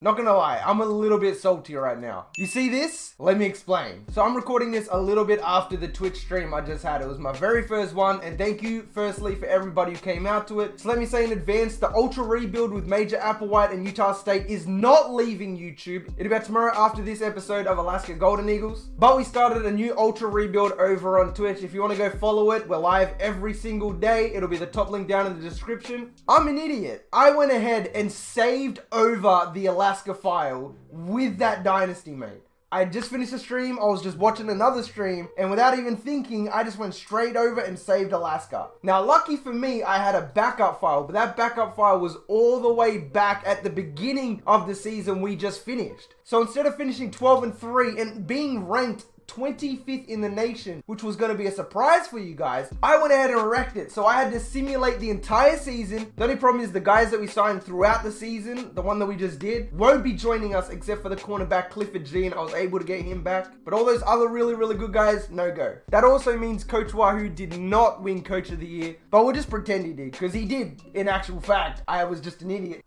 Not gonna lie, I'm a little bit salty right now. You see this? Let me explain. So I'm recording this a little bit after the Twitch stream I just had. It was my very first one, and thank you firstly for everybody who came out to it. So let me say in advance, the Ultra rebuild with Major Applewhite and Utah State is not leaving YouTube. It'll be out tomorrow after this episode of Alaska Golden Eagles. But we started a new Ultra rebuild over on Twitch. If you want to go follow it, we're live every single day. It'll be the top link down in the description. I'm an idiot. I went ahead and saved over the Alaska file with that dynasty, mate. I just finished the stream, I was just watching another stream, and without even thinking, I just went straight over and saved Alaska. Now, lucky for me, I had a backup file, but that backup file was all the way back at the beginning of the season we just finished. So instead of finishing 12-3 and being ranked 25th in the nation, which was going to be a surprise for you guys, I went ahead and wrecked it. So I had to simulate the entire season. The only problem is the guys that we signed throughout the season, the one that we just did, won't be joining us except for the cornerback Clifford G, and I was able to get him back. But all those other really good guys, no go. That also means Coach Wahoo did not win Coach of the Year, but we'll just pretend he did, because he did in actual fact. I was just an idiot.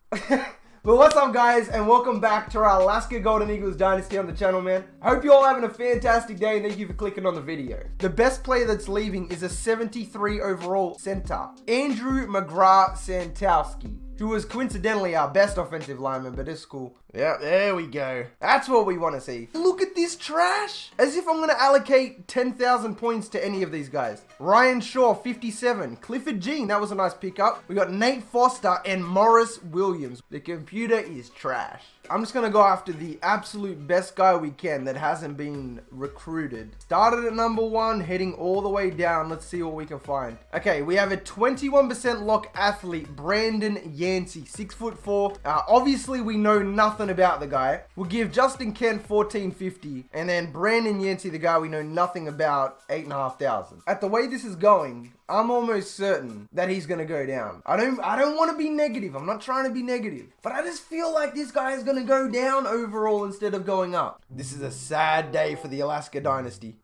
But what's up, guys, and welcome back to our Alaska Golden Eagles Dynasty on the channel, man. I hope you all having a fantastic day, and thank you for clicking on the video. The best player that's leaving is a 73 overall center, Andrew McGrath-Santowski, who was coincidentally our best offensive lineman, but it's cool. Yeah, there we go. That's what we want to see. Look at this trash. As if I'm going to allocate 10,000 points to any of these guys. Ryan Shaw, 57. Clifford Jean, that was a nice pickup. We got Nate Foster and Morris Williams. The computer is trash. I'm just going to go after the absolute best guy we can that hasn't been recruited. Started at number 1, heading all the way down. Let's see what we can find. Okay, we have a 21% lock athlete, Brandon Yancey, 6'4". Obviously, we know nothing about the guy. We'll give Justin Kent 1450, and then Brandon Yancey, the guy we know nothing about, 8,500. At the way this is going, I'm almost certain that he's gonna go down. I don't want to be negative. I'm not trying to be negative, but I just feel like this guy is gonna go down overall instead of going up. This is a sad day for the Alaska Dynasty.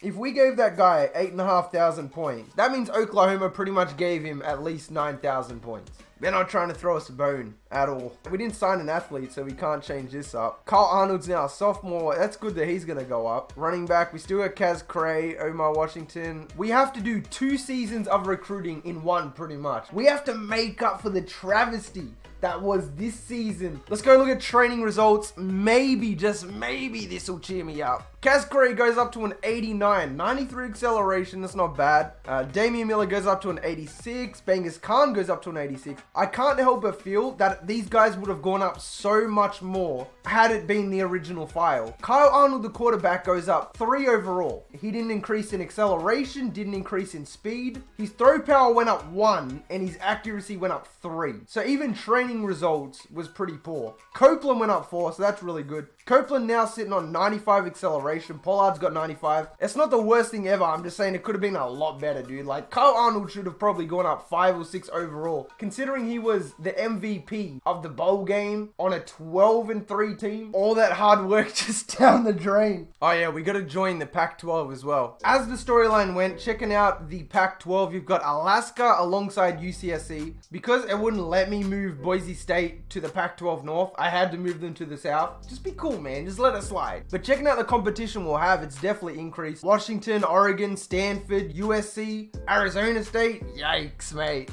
If we gave that guy 8,500 points, that means Oklahoma pretty much gave him at least 9,000 points. They're not trying to throw us a bone at all. We didn't sign an athlete, so we can't change this up. Kyle Arnold's now a sophomore. That's good that he's going to go up. Running back, we still got Kaz Cray, Omar Washington. We have to do 2 seasons of recruiting in one, pretty much. We have to make up for the travesty that was this season. Let's go look at training results. Maybe, just maybe, this will cheer me up. Kaz Cray goes up to an 89. 93 acceleration, that's not bad. Damian Miller goes up to an 86. Bengus Khan goes up to an 86. I can't help but feel that these guys would have gone up so much more had it been the original file. Kyle Arnold, the quarterback, goes up 3 overall. He didn't increase in acceleration, didn't increase in speed. His throw power went up 1, and his accuracy went up 3. So even training results was pretty poor. Copeland went up 4, so that's really good. Copeland now sitting on 95 acceleration. Pollard's got 95. It's not the worst thing ever. I'm just saying it could have been a lot better, dude. Like, Kyle Arnold should have probably gone up 5 or 6 overall, considering he was the MVP of the bowl game on a 12-3 team. All that hard work just down the drain. Oh yeah, we got to join the Pac-12 as well. As the storyline went, checking out the Pac-12, you've got Alaska alongside UCSC. Because it wouldn't let me move Boise State to the Pac-12 North, I had to move them to the South. Just be cool, man. Just let it slide. But checking out the competition we'll have, it's definitely increased. Washington, Oregon, Stanford, USC, Arizona State. Yikes, mate.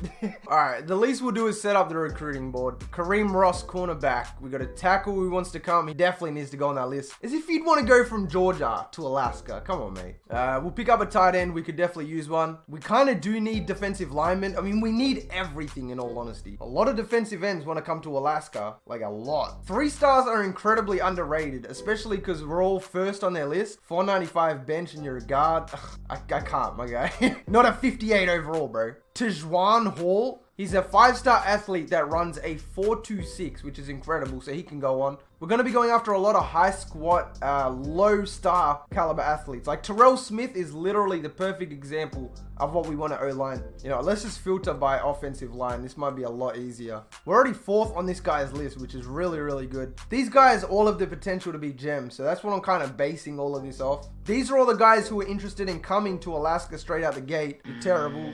All right, the least we'll do is set up the recruiting board. Kareem Ross, cornerback. We got a tackle who wants to come. He definitely needs to go on that list. As if you'd want to go from Georgia to Alaska. Come on, mate. We'll pick up a tight end. We could definitely use one. We kind of do need defensive linemen. I mean, we need everything, in all honesty. A lot of defensive ends want to come to Alaska. Like, a lot. 3 stars are incredibly underrated, especially because we're all first on their list. 495 bench and you're a guard. Ugh, I can't, my guy. Not a 58 overall, bro. Tejuan Hall. He's a 5-star athlete that runs a 4.26, which is incredible, so he can go on. We're going to be going after a lot of high squat, low star caliber athletes. Like Terrell Smith is literally the perfect example of what we want to O-line. You know, let's just filter by offensive line. This might be a lot easier. We're already 4th on this guy's list, which is really good. These guys all have the potential to be gems, so that's what I'm kind of basing all of this off. These are all the guys who are interested in coming to Alaska straight out the gate. You're terrible.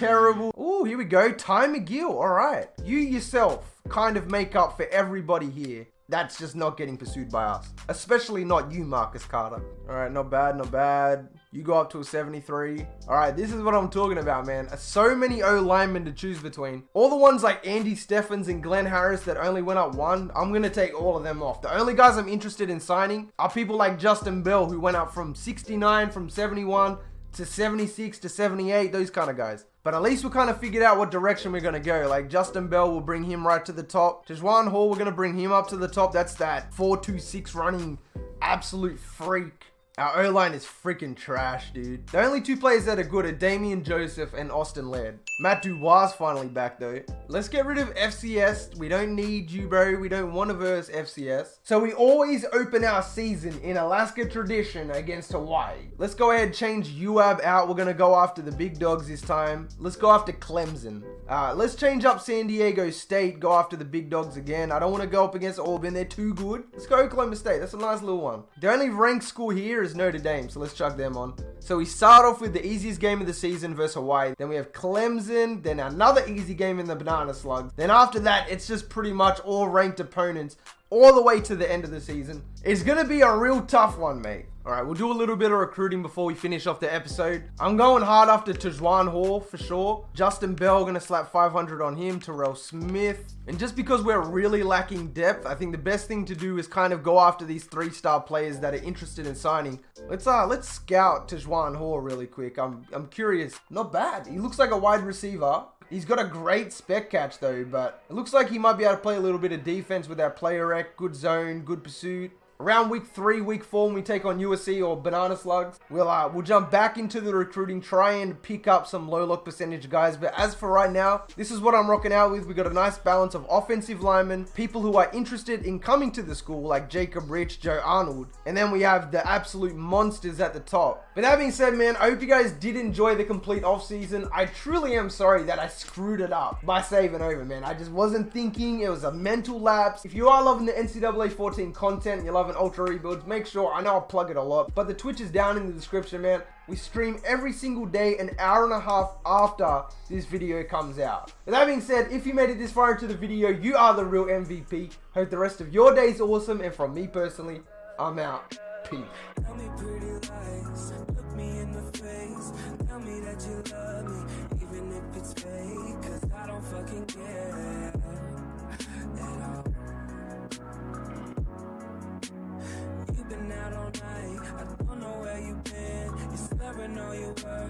terrible. Oh, here we go. Ty McGill. All right. You yourself kind of make up for everybody here. That's just not getting pursued by us. Especially not you, Marcus Carter. All right, not bad, not bad. You go up to a 73. All right, this is what I'm talking about, man. So many O linemen to choose between. All the ones like Andy Steffens and Glenn Harris that only went up one, I'm going to take all of them off. The only guys I'm interested in signing are people like Justin Bell, who went up from 69, from 71 to 76 to 78, those kind of guys. But at least we kind of figured out what direction we're going to go. Like Justin Bell, we'll bring him right to the top. Tejuan Hall, we're going to bring him up to the top. That's that 4.26 running absolute freak. Our O-line is freaking trash, dude. The only two players that are good are Damian Joseph and Austin Laird. Matt Dubois finally back though. Let's get rid of FCS. We don't need you, bro. We don't want to verse FCS. So we always open our season in Alaska tradition against Hawaii. Let's go ahead and change UAB out. We're going to go after the big dogs this time. Let's go after Clemson. Let's change up San Diego State. Go after the big dogs again. I don't want to go up against Auburn. They're too good. Let's go Oklahoma State. That's a nice little one. The only ranked school here is Notre Dame, so let's chuck them on. So we start off with the easiest game of the season versus Hawaii. Then we have Clemson, then another easy game in the Banana Slugs. Then after that, it's just pretty much all ranked opponents all the way to the end of the season. It's going to be a real tough one, mate. All right, we'll do a little bit of recruiting before we finish off the episode. I'm going hard after Tejuan Hall for sure. Justin Bell, going to slap 500 on him. Terrell Smith. And just because we're really lacking depth, I think the best thing to do is kind of go after these 3-star players that are interested in signing. Let's scout Tejuan Hall really quick. I'm curious. Not bad. He looks like a wide receiver. He's got a great spec catch though, but it looks like he might be able to play a little bit of defense with that player rec. Good zone, good pursuit. Around week 3, week 4, when we take on USC or Banana Slugs, we'll jump back into the recruiting, try and pick up some low lock percentage guys. But as for right now, this is what I'm rocking out with. We got a nice balance of offensive linemen, people who are interested in coming to the school, like Jacob Rich, Joe Arnold, and then we have the absolute monsters at the top. But that being said, man, I hope you guys did enjoy the complete off season. I truly am sorry that I screwed it up by saving over, man. I just wasn't thinking. It was a mental lapse. If you are loving the NCAA 14 content, you're loving Ultra Rebuilds, make sure, I know I'll plug it a lot, but the Twitch is down in the description, man. We stream every single day, an hour and a half after this video comes out. With that being said, if you made it this far into the video, you are the real MVP. Hope the rest of your day is awesome, and from me personally, I'm out. Peace. Tell me pretty lies, look me in the face. Tell me that you love me, even if it's fake. Cause I don't fucking care at all. You've been out all night, I don't know where you've been. You're slurring all your words.